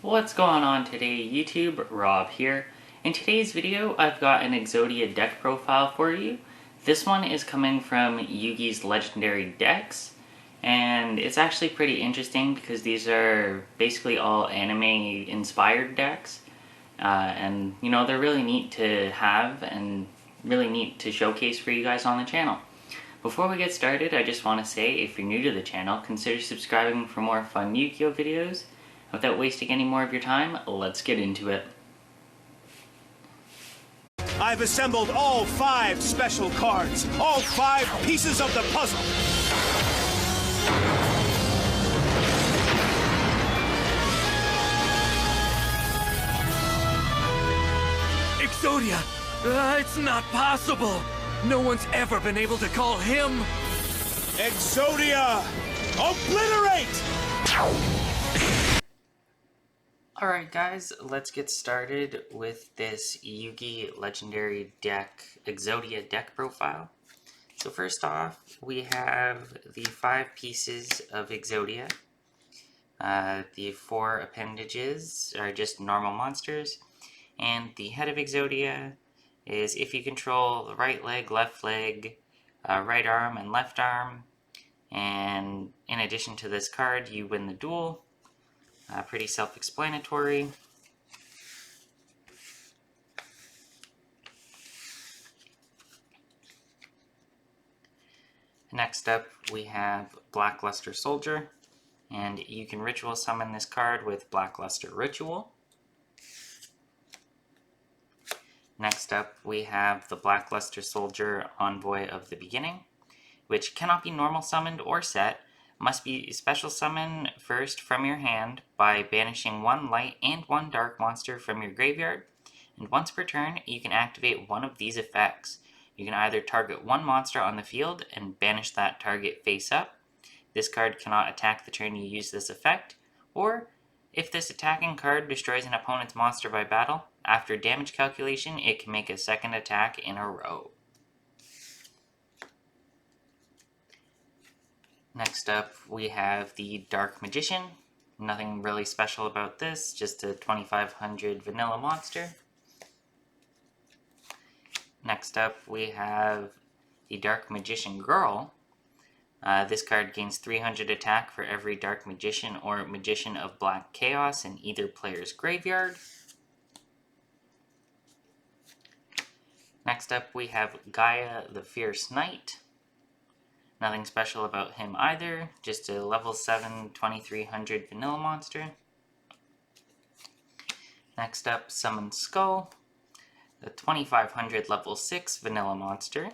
What's going on today, YouTube? Rob here. In today's video, I've got an Exodia deck profile for you. This one is coming from Yugi's legendary decks, and it's actually pretty interesting because these are basically all anime-inspired decks, and you know, they're really neat to have and really neat to showcase for you guys on the channel. Before we get started, I just want to say, if you're new to the channel, consider subscribing for more fun Yu-Gi-Oh videos. Without wasting any more of your time, let's get into it. I've assembled all 5 special cards, all 5 pieces of the puzzle. Exodia! It's not possible! No one's ever been able to call him! Exodia! Obliterate! Alright guys, let's get started with this Yugi legendary deck, Exodia deck profile. So first off, we have the 5 pieces of Exodia. The 4 appendages are just normal monsters, and the head of Exodia is if you control the right leg, left leg, right arm, and left arm, and in addition to this card, you win the duel. Pretty self-explanatory. Next up, we have Blackluster Soldier, and you can ritual summon this card with Blackluster Ritual. Next up, we have the Blackluster Soldier Envoy of the Beginning, which cannot be normal summoned or set, must be special summon first from your hand by banishing 1 light and 1 dark monster from your graveyard, and once per turn you can activate one of these effects. You can either target 1 monster on the field and banish that target face up. This card cannot attack the turn you use this effect, or if this attacking card destroys an opponent's monster by battle, after damage calculation it can make a second attack in a row. Next up, we have the Dark Magician. Nothing really special about this, just a 2500 vanilla monster. Next up, we have the Dark Magician Girl. This card gains 300 attack for every Dark Magician or Magician of Black Chaos in either player's graveyard. Next up, we have Gaia the Fierce Knight. Nothing special about him either, just a level 7, 2300 vanilla monster. Next up, Summon Skull, the 2500 level 6 vanilla monster.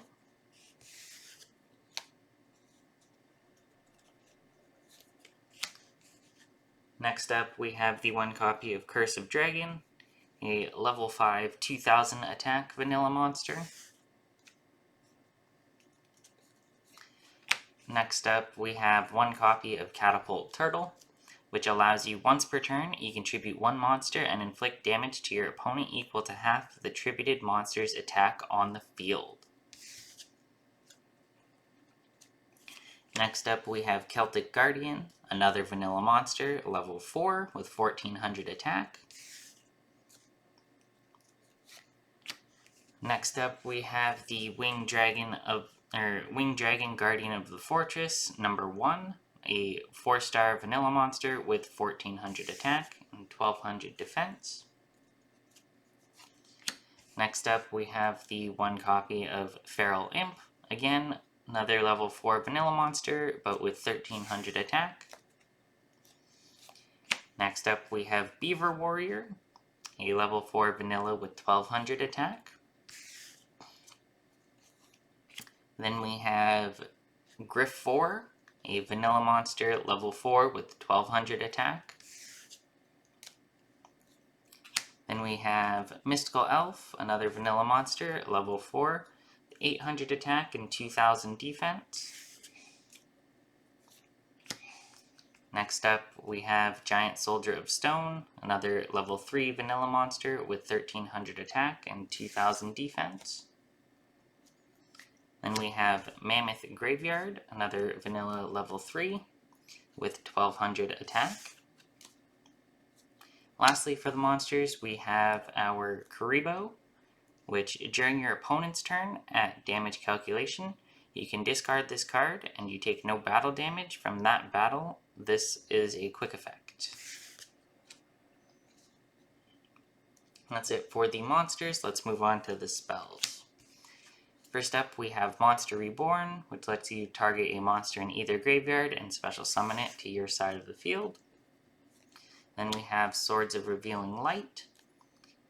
Next up, we have the 1 copy of Curse of Dragon, a level 5, 2000 attack vanilla monster. Next up, we have 1 copy of Catapult Turtle, which allows you once per turn, you contribute 1 monster and inflict damage to your opponent equal to half the attributed monster's attack on the field. Next up, we have Celtic Guardian, another vanilla monster, level 4 with 1400 attack. Next up, we have the Winged Dragon Guardian of the Fortress, number 1, a 4-star vanilla monster with 1400 attack and 1200 defense. Next up, we have the 1 copy of Feral Imp, again, another level 4 vanilla monster, but with 1300 attack. Next up, we have Beaver Warrior, a level 4 vanilla with 1200 attack. Then we have Griff 4, a vanilla monster, level 4 with 1200 attack. Then we have Mystical Elf, another vanilla monster, level 4, 800 attack and 2000 defense. Next up, we have Giant Soldier of Stone, another level 3 vanilla monster with 1300 attack and 2000 defense. Then we have Mammoth Graveyard, another vanilla level 3 with 1200 attack. Lastly, for the monsters, we have our Kuribo, which during your opponent's turn at damage calculation, you can discard this card and you take no battle damage from that battle. This is a quick effect. That's it for the monsters. Let's move on to the spells. First up, we have Monster Reborn, which lets you target a monster in either graveyard and special summon it to your side of the field. Then we have Swords of Revealing Light.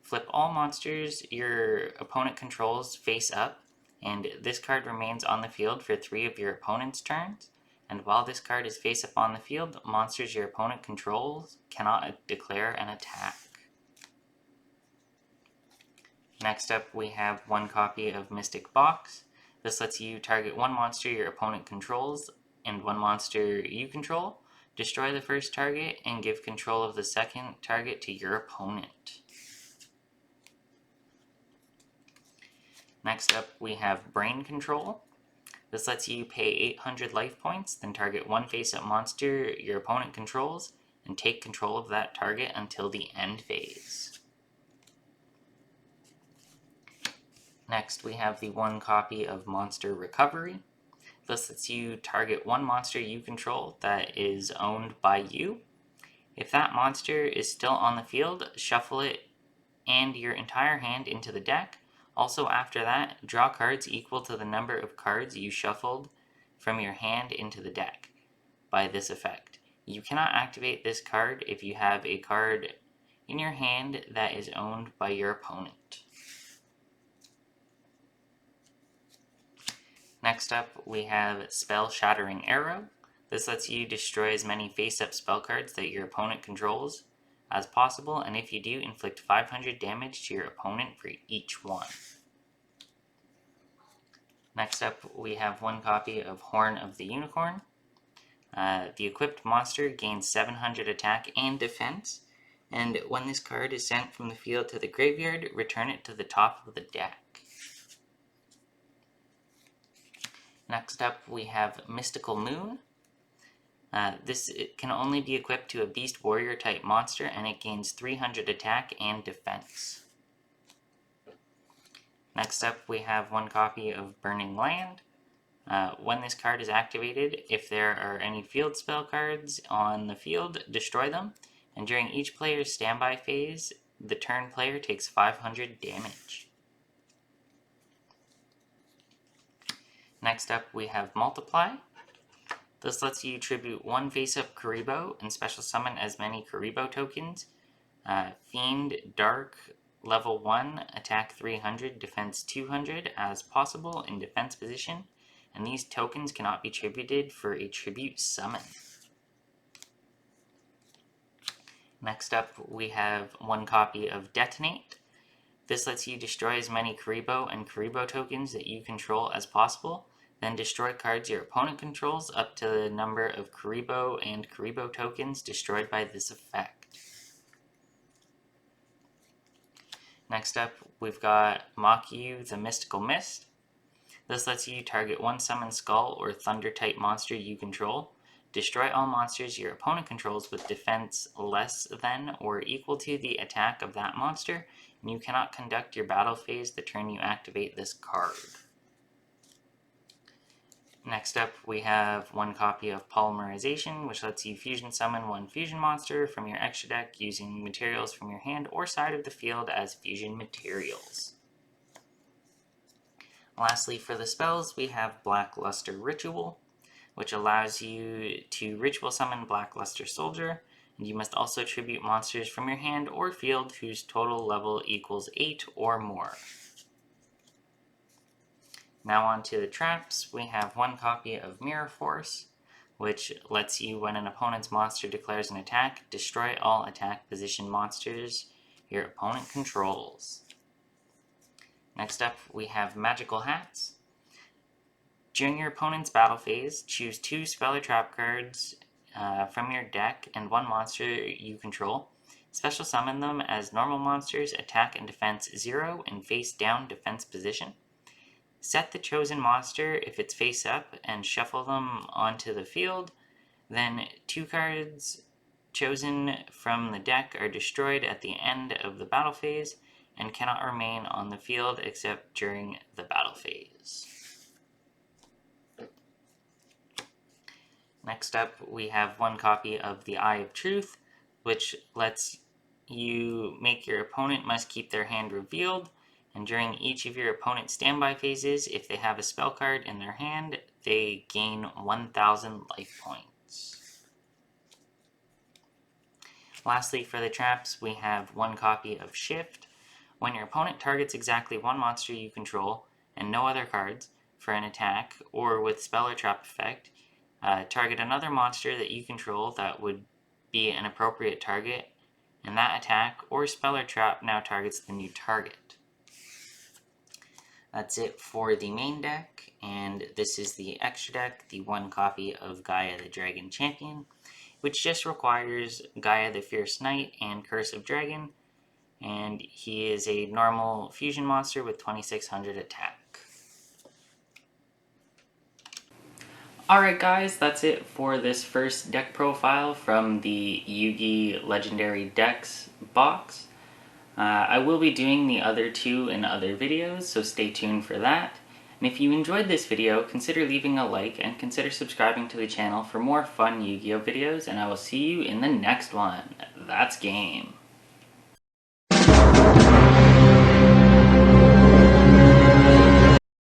Flip all monsters your opponent controls face up, and this card remains on the field for 3 of your opponent's turns. And while this card is face up on the field, monsters your opponent controls cannot declare an attack. Next up, we have 1 copy of Mystic Box. This lets you target 1 monster your opponent controls and 1 monster you control, destroy the first target, and give control of the second target to your opponent. Next up, we have Brain Control. This lets you pay 800 life points, then target 1 face-up monster your opponent controls, and take control of that target until the end phase. Next, we have the 1 copy of Monster Recovery. This lets you target 1 monster you control that is owned by you. If that monster is still on the field, shuffle it and your entire hand into the deck. Also, after that, draw cards equal to the number of cards you shuffled from your hand into the deck by this effect. You cannot activate this card if you have a card in your hand that is owned by your opponent. Next up, we have Spell Shattering Arrow. This lets you destroy as many face-up spell cards that your opponent controls as possible, and if you do, inflict 500 damage to your opponent for each one. Next up, we have 1 copy of Horn of the Unicorn. The equipped monster gains 700 attack and defense, and when this card is sent from the field to the graveyard, return it to the top of the deck. Next up, we have Mystical Moon. This can only be equipped to a Beast Warrior type monster, and it gains 300 attack and defense. Next up, we have 1 copy of Burning Land. When this card is activated, if there are any field spell cards on the field, destroy them, and during each player's standby phase, the turn player takes 500 damage. Next up, we have Multiply. This lets you tribute 1 face-up Kuribo and special summon as many Kuribo tokens. Fiend, Dark, level 1, attack 300, defense 200 as possible in defense position, and these tokens cannot be tributed for a tribute summon. Next up, we have 1 copy of Detonate. This lets you destroy as many Kuribo and Kuribo tokens that you control as possible, then destroy cards your opponent controls up to the number of Kuribo and Kuribo tokens destroyed by this effect. Next up, we've got Makiyu the Mystical Mist. This lets you target 1 Summon Skull or Thunder type monster you control. Destroy all monsters your opponent controls with defense less than or equal to the attack of that monster, and you cannot conduct your battle phase the turn you activate this card. Next up, we have 1 copy of Polymerization, which lets you fusion summon 1 fusion monster from your extra deck using materials from your hand or side of the field as fusion materials. Lastly, for the spells, we have Blackluster Ritual, which allows you to ritual summon Blackluster Soldier, and you must also tribute monsters from your hand or field whose total level equals 8 or more. Now on to the traps, we have 1 copy of Mirror Force, which lets you, when an opponent's monster declares an attack, destroy all attack position monsters your opponent controls. Next up, we have Magical Hats. During your opponent's battle phase, choose 2 spell or trap cards from your deck and 1 monster you control. Special summon them as normal monsters, attack and defense 0, and face down defense position. Set the chosen monster if it's face up and shuffle them onto the field. Then 2 cards chosen from the deck are destroyed at the end of the battle phase and cannot remain on the field except during the battle phase. Next up, we have one copy of the Eye of Truth, which lets you make your opponent must keep their hand revealed, and during each of your opponent's standby phases, if they have a spell card in their hand, they gain 1,000 life points. Lastly, for the traps, we have one copy of Shift. When your opponent targets exactly one monster you control, and no other cards, for an attack, or with spell or trap effect, target another monster that you control that would be an appropriate target, and that attack or spell or trap now targets the new target. That's it for the main deck, and this is the extra deck, the one copy of Gaia the Dragon Champion, which just requires Gaia the Fierce Knight and Curse of Dragon, and he is a normal fusion monster with 2600 attack. Alright guys, that's it for this first deck profile from the Yugi Legendary Decks box. I will be doing the other two in other videos, so stay tuned for that. And if you enjoyed this video, consider leaving a like and consider subscribing to the channel for more fun Yu-Gi-Oh videos, and I will see you in the next one. That's game!